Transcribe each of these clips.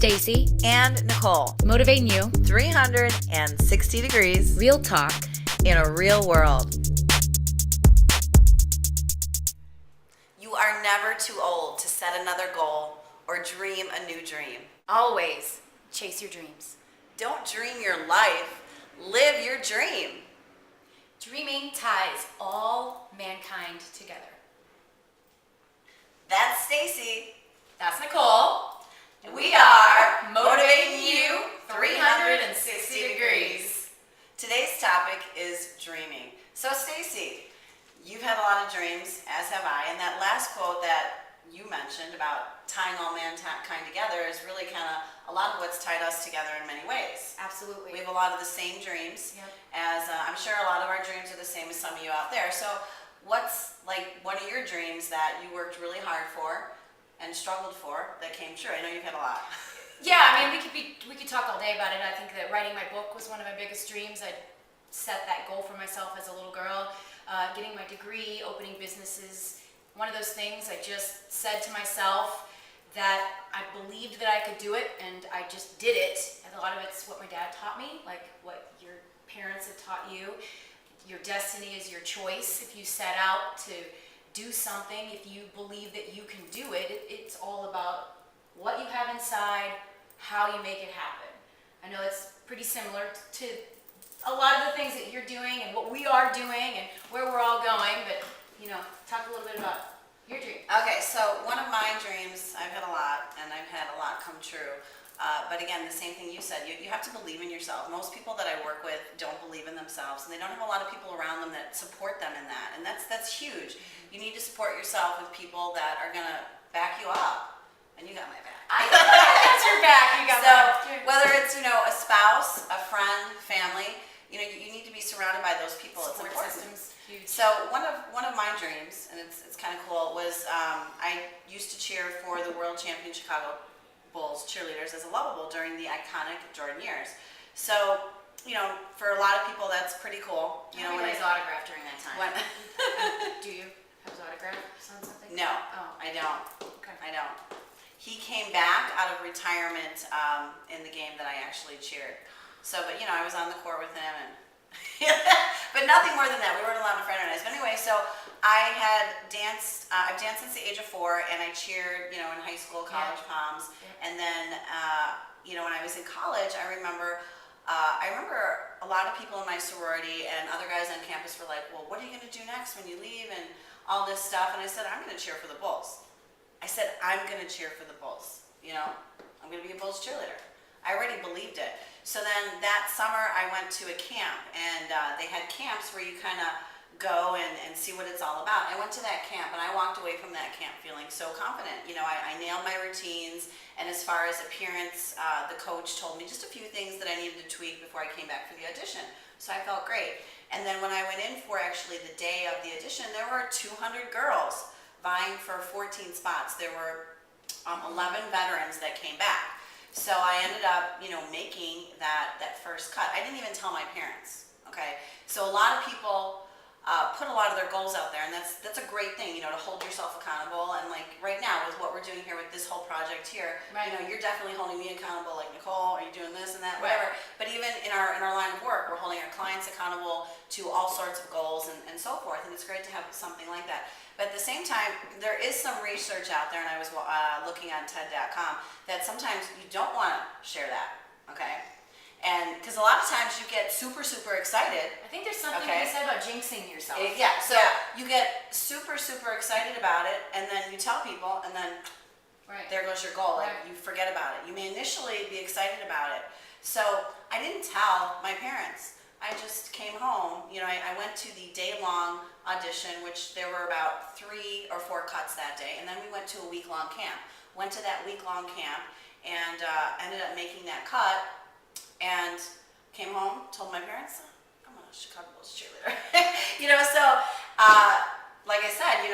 Stacy and Nicole. Motiv8nU. 360 degrees. Real talk in a real world. You are never too old to set another goal or dream a new dream. Always chase your dreams. Don't dream your life, live your dream. Dreaming ties all mankind together. That's Stacy. That's Nicole. We are Motiv8nU 360 degrees. Today's topic is dreaming. So Stacy, you've had a lot of dreams, as have I, and that last quote that you mentioned about tying all mankind together is really kind of a lot of what's tied us together in many ways. Absolutely. We have a lot of the same dreams, Yep. as I'm sure a lot of our dreams are the same as some of you out there. So what are your dreams that you worked really hard for and struggled for that came true? I know you've had a lot. Yeah, I mean, we could talk all day about it. I think that writing my book was one of my biggest dreams. I set that goal for myself as a little girl. Getting my degree, opening businesses, one of those things I just said to myself that I believed that I could do it, and I just did it. And a lot of it's what my dad taught me, like what your parents have taught you. Your destiny is your choice. If you set out to do something, if you believe that you can do it, it's all about what you have inside, how you make it happen. I know it's pretty similar to a lot of the things that you're doing and what we are doing and where we're all going, but talk a little bit about your dream. Okay, so one of my dreams, I've had a lot, and I've had a lot come true. But again, the same thing you said, you have to believe in yourself. Most people that I work with don't believe in themselves, and they don't have a lot of people around them that support them in that, and that's huge. You need to support yourself with people that are going to back you up, and you got my back. I got your back. You got So whether it's a spouse, a friend, family, you need to be surrounded by those people. Support it's important. systems, huge. So one of my dreams, and it's kind of cool, was I used to cheer for the World Champion Chicago Bulls cheerleaders as a lovable during the iconic Jordan years. So for a lot of people that's pretty cool. When his autograph during that time. Do you have his autograph on something? No, Oh. I don't. Okay. I don't. He came back out of retirement in the game that I actually cheered. So, but I was on the court with him, and but nothing more than that. We weren't allowed to fraternize. But anyway, so I had danced. I've danced since the age of 4, and I cheered, in high school, college proms, and then, when I was in college, I remember a lot of people in my sorority and other guys on campus were like, "Well, what are you going to do next when you leave?" and all this stuff. And I said, "I'm going to cheer for the Bulls." I said, "I'm going to cheer for the Bulls. I'm going to be a Bulls cheerleader." I already believed it. So then that summer I went to a camp, and they had camps where you kind of go and see what it's all about. I went to that camp, and I walked away from that camp feeling so confident. I nailed my routines, and as far as appearance, the coach told me just a few things that I needed to tweak before I came back for the audition. So I felt great. And then when I went in for actually the day of the audition, there were 200 girls vying for 14 spots. There were 11 veterans that came back. So I ended up, making that first cut. I didn't even tell my parents, okay? So a lot of people put a lot of their goals out there, and that's a great thing, to hold yourself accountable. And like right now with what we're doing here with this whole project here, right. You're definitely holding me accountable, like, Nicole, are you doing this and that, Right. whatever. But even in our line of work, we're holding our clients accountable to all sorts of goals and so forth, and it's great to have something like that. But at the same time, there is some research out there, and I was looking on TED.com, that sometimes you don't want to share that, okay? And because a lot of times you get super, super excited. I think there's something to be said about jinxing yourself. Yeah, so you get super, super excited about it, and then you tell people, and then there goes your goal. Like, you forget about it. You may initially be excited about it. So I didn't tell my parents. I just came home. I went to the day-long audition, which there were about 3 or 4 cuts that day, and then we went to a week-long camp. Went to that week-long camp and ended up making that cut, and came home, told my parents, I'm a Chicago Bulls cheerleader. So like I said,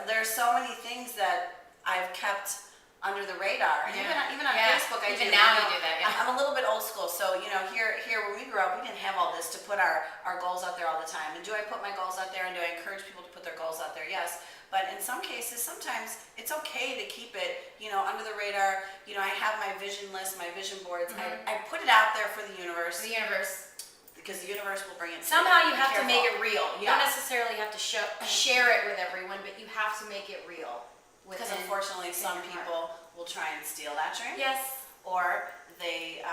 there's so many things that I've kept under the radar, and even on Facebook, even now you do that. I'm a little bit old school, so here when we grew up, we didn't have all this to put our goals out there all the time. And do I put my goals out there, and do I encourage people to put their goals out there? Yes, But in some cases, sometimes it's okay to keep it, under the radar. I have my vision list, my vision boards. I put it out there for the universe. The universe. Because the universe will bring it to Somehow you. you have to make it real. You don't Yeah. necessarily have to share it with everyone, but you have to make it real. Because unfortunately, some people will try and steal that dream. Yes. Or they,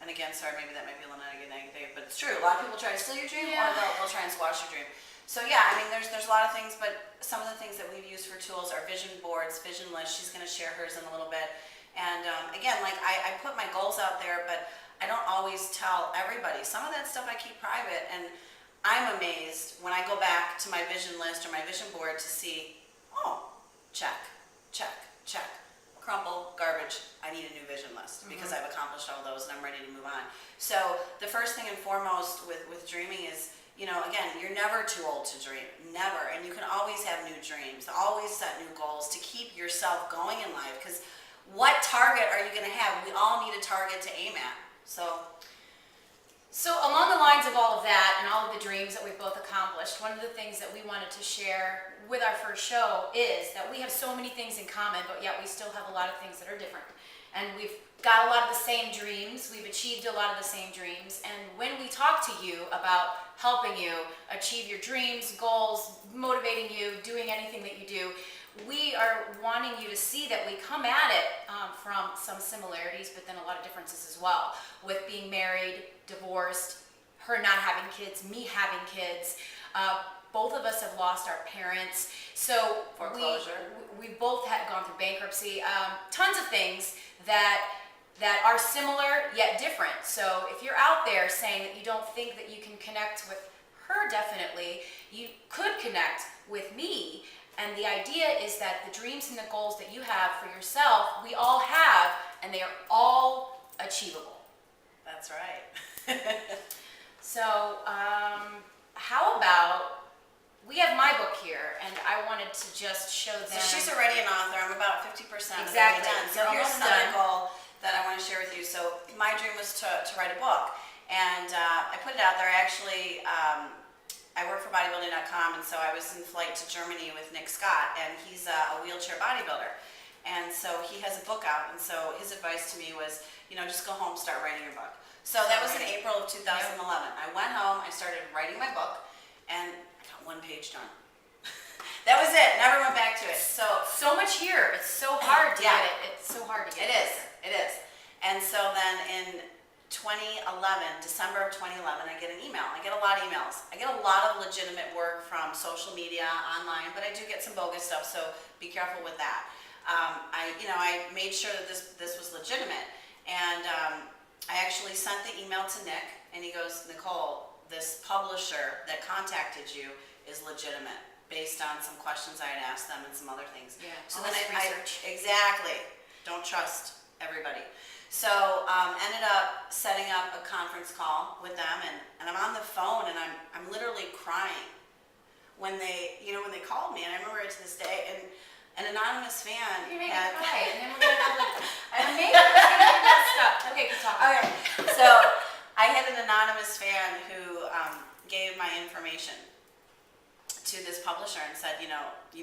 and again, sorry, maybe that might be a little negative, but it's true. A lot of people try to steal your dream, or they'll try and squash your dream. So yeah, I mean, there's a lot of things, but some of the things that we've used for tools are vision boards, vision lists. She's going to share hers in a little bit. And again, like I put my goals out there, but I don't always tell everybody. Some of that stuff I keep private, and I'm amazed when I go back to my vision list or my vision board to see, oh, check, check, check. Crumple, garbage, I need a new vision list because I've accomplished all those and I'm ready to move on. So the first thing and foremost with dreaming is, again, you're never too old to dream, never. And you can always have new dreams, always set new goals to keep yourself going in life, because what target are you going to have? We all need a target to aim at. So along the lines of all of that and all of the dreams that we've both accomplished, one of the things that we wanted to share with our first show is that we have so many things in common, but yet we still have a lot of things that are different. And we've got a lot of the same dreams, we've achieved a lot of the same dreams, and when we talk to you about helping you achieve your dreams, goals, motivating you, doing anything that you do, we are wanting you to see that we come at it from some similarities, but then a lot of differences as well, with being married, divorced, her not having kids, me having kids. Both of us have lost our parents, so Foreclosure. we both had gone through bankruptcy. Tons of things that are similar yet different. So if you're out there saying that you don't think that you can connect with her, definitely you could connect with me. And the idea is that the dreams and the goals that you have for yourself, we all have, and they are all achievable. That's right. So how about, we have my book here, and I wanted to just show them. So she's already an author. I'm about 50% Exactly. done. So You're here's almost another done. goal that I want to share with you. So my dream was to write a book, and I put it out there. Actually, I work for bodybuilding.com, and so I was in flight to Germany with Nick Scott, and he's a wheelchair bodybuilder. And so he has a book out, and so his advice to me was, just go home, start writing your book. So that was in April of 2011. I went home, I started writing my book, and I got one page done. That was it. Never went back to it. So much here. It's so hard to get it. It's so hard to get it. It is. And so then in 2011, December of 2011, I get an email. I get a lot of emails. I get a lot of legitimate work from social media, online, but I do get some bogus stuff, so be careful with that. I made sure that this was legitimate, and I actually sent the email to Nick, and he goes, Nicole, this publisher that contacted you is legitimate, based on some questions I had asked them and some other things. Yeah, so all then this research. Exactly. Don't trust everybody. So ended up setting up a conference call with them, and I'm on the phone, and I'm literally crying when they called me, and I remember it to this day. And an anonymous fan You're making had me cry, and then we're gonna have amazing. We're gonna do that stuff. Okay, keep talking. Okay, so I had an anonymous fan who gave my information to this publisher and said, you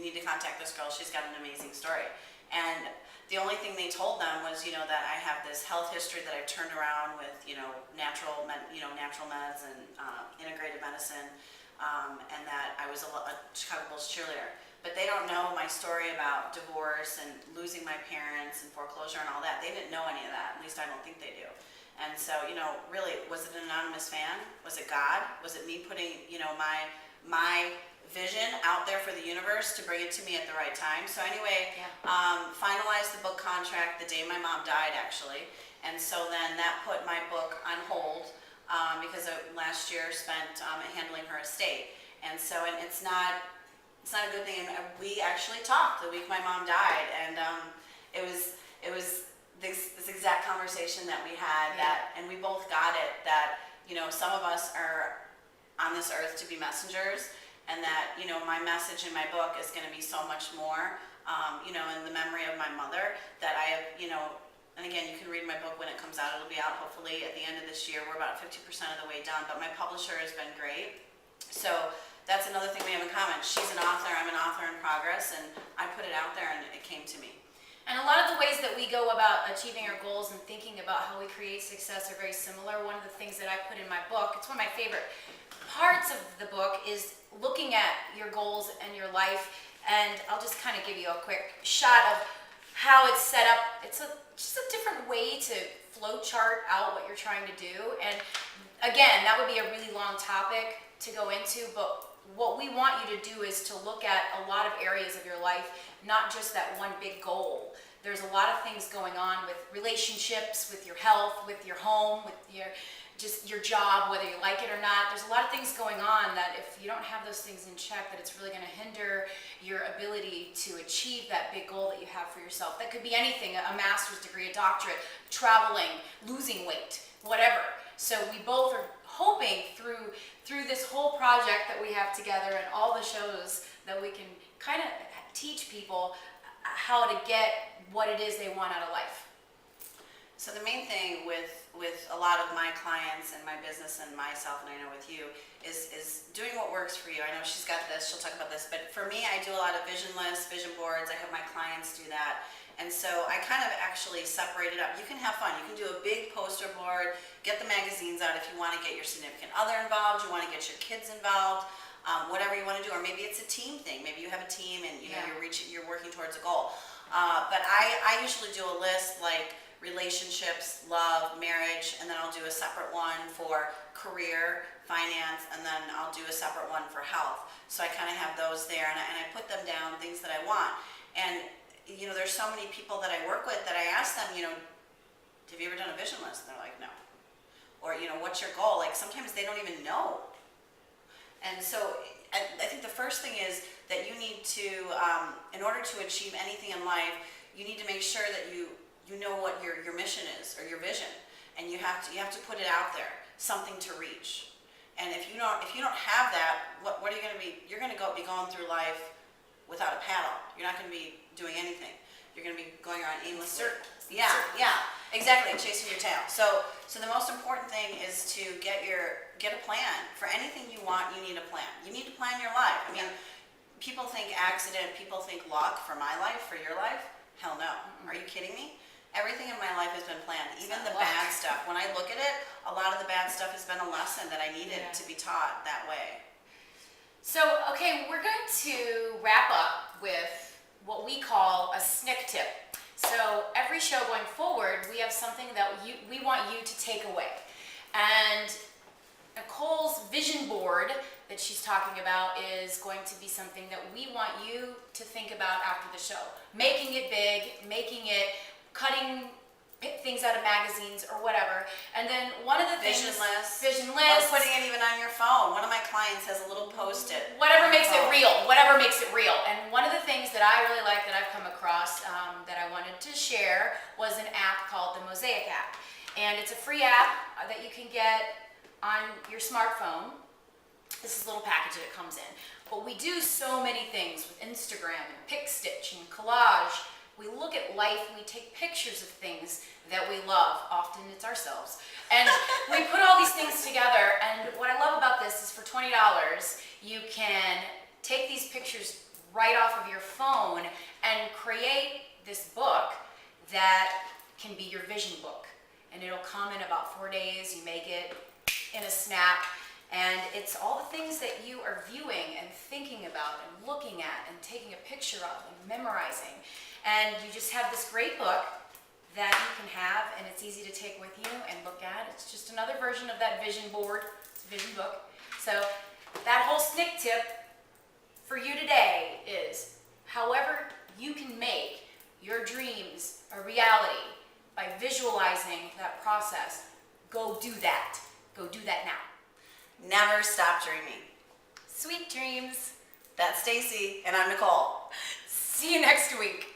need to contact this girl. She's got an amazing story. And the only thing they told them was, that I have this health history that I've turned around with, natural meds and integrated medicine, and that I was a Chicago Bulls cheerleader. But they don't know my story about divorce and losing my parents and foreclosure and all that. They didn't know any of that. At least I don't think they do. And so, really, was it an anonymous fan? Was it God? Was it me putting, my vision out there for the universe to bring it to me at the right time? So anyway, finalized the book contract the day my mom died, actually. And so then that put my book on hold because I last year spent handling her estate. And so, and it's not a good thing. And we actually talked the week my mom died, and it was this exact conversation that we had, and we both got it, that some of us are on this earth to be messengers, and that my message in my book is going to be so much more, in the memory of my mother, that I have, and again, you can read my book when it comes out. It'll be out hopefully at the end of this year. We're about 50% of the way done, but my publisher has been great. So that's another thing we have in common. She's an author, I'm an author in progress, and I put it out there and it came to me. And a lot of the ways that we go about achieving our goals and thinking about how we create success are very similar. One of the things that I put in my book, it's one of my favorite parts of the book, is looking at your goals and your life. And I'll just kind of give you a quick shot of how it's set up. It's just a different way to flow chart out what you're trying to do. And again, that would be a really long topic to go into, but what we want you to do is to look at a lot of areas of your life, not just that one big goal. There's a lot of things going on with relationships, with your health, with your home, with your job, whether you like it or not. There's a lot of things going on that if you don't have those things in check, that it's really going to hinder your ability to achieve that big goal that you have for yourself. That could be anything, a master's degree, a doctorate, traveling, losing weight, whatever. So we both are hoping through this whole project that we have together and all the shows that we can kind of teach people how to get what it is they want out of life. So the main thing with a lot of my clients and my business and myself, and I know with you, is doing what works for you. I know she's got this, she'll talk about this, but for me, I do a lot of vision lists, vision boards. I have my clients do that. And so I kind of actually separate it up. You can have fun. You can do a big poster board, get the magazines out if you want to get your significant other involved, you want to get your kids involved, whatever you want to do. Or maybe it's a team thing. Maybe you have a team and you're working towards a goal. But I usually do a list like relationships, love, marriage, and then I'll do a separate one for career, finance, and then I'll do a separate one for health. So I kind of have those there, and I put them down, things that I want. And there's so many people that I work with that I ask them, have you ever done a vision list? And they're like, no. Or, what's your goal? Like, sometimes they don't even know. And so I think the first thing is that you need to, in order to achieve anything in life, you need to make sure that you know what your mission is or your vision, and you have to put it out there, something to reach. And if you don't have that, what are you going to be? You're going to be going through life without a paddle. You're not going to be doing anything. You're going to be going around aimlessly. Yeah, exactly, chasing your tail. So the most important thing is to get a plan. For anything you want, you need a plan. You need to plan your life. I mean, people think accident, people think luck. For my life, for your life, hell no. Are you kidding me? Everything in my life has been planned, even the bad stuff. When I look at it, a lot of the bad stuff has been a lesson that I needed to be taught that way. So, okay, we're going to wrap up with what we call a snick tip. So every show going forward, we have something that we want you to take away. And Nicole's vision board that she's talking about is going to be something that we want you to think about after the show. Making it big, cutting things out of magazines or whatever. And then one of the Vision lists, or putting it even on your phone. One of my clients has a little post-it. Whatever makes it real. And one of the things that I really like that I've come across that I wanted to share was an app called the Mosaic app. And it's a free app that you can get on your smartphone. This is a little package that it comes in. But we do so many things with Instagram and pick stitch and collage. We look at life and we take pictures of things that we love. Often it's ourselves. And we put all these things together. And what I love about this is for $20, you can take these pictures right off of your phone and create this book that can be your vision book. And it'll come in about 4 days. You make it in a snap. And it's all the things that you are viewing and thinking about and looking at and taking a picture of and memorizing. And you just have this great book that you can have, and it's easy to take with you and look at. It's just another version of that vision board. It's a vision book. So that whole snick tip for you today is, however you can make your dreams a reality by visualizing that process, go do that. Go do that now. Never stop dreaming. Sweet dreams. That's Stacy, and I'm Nicole. See you next week.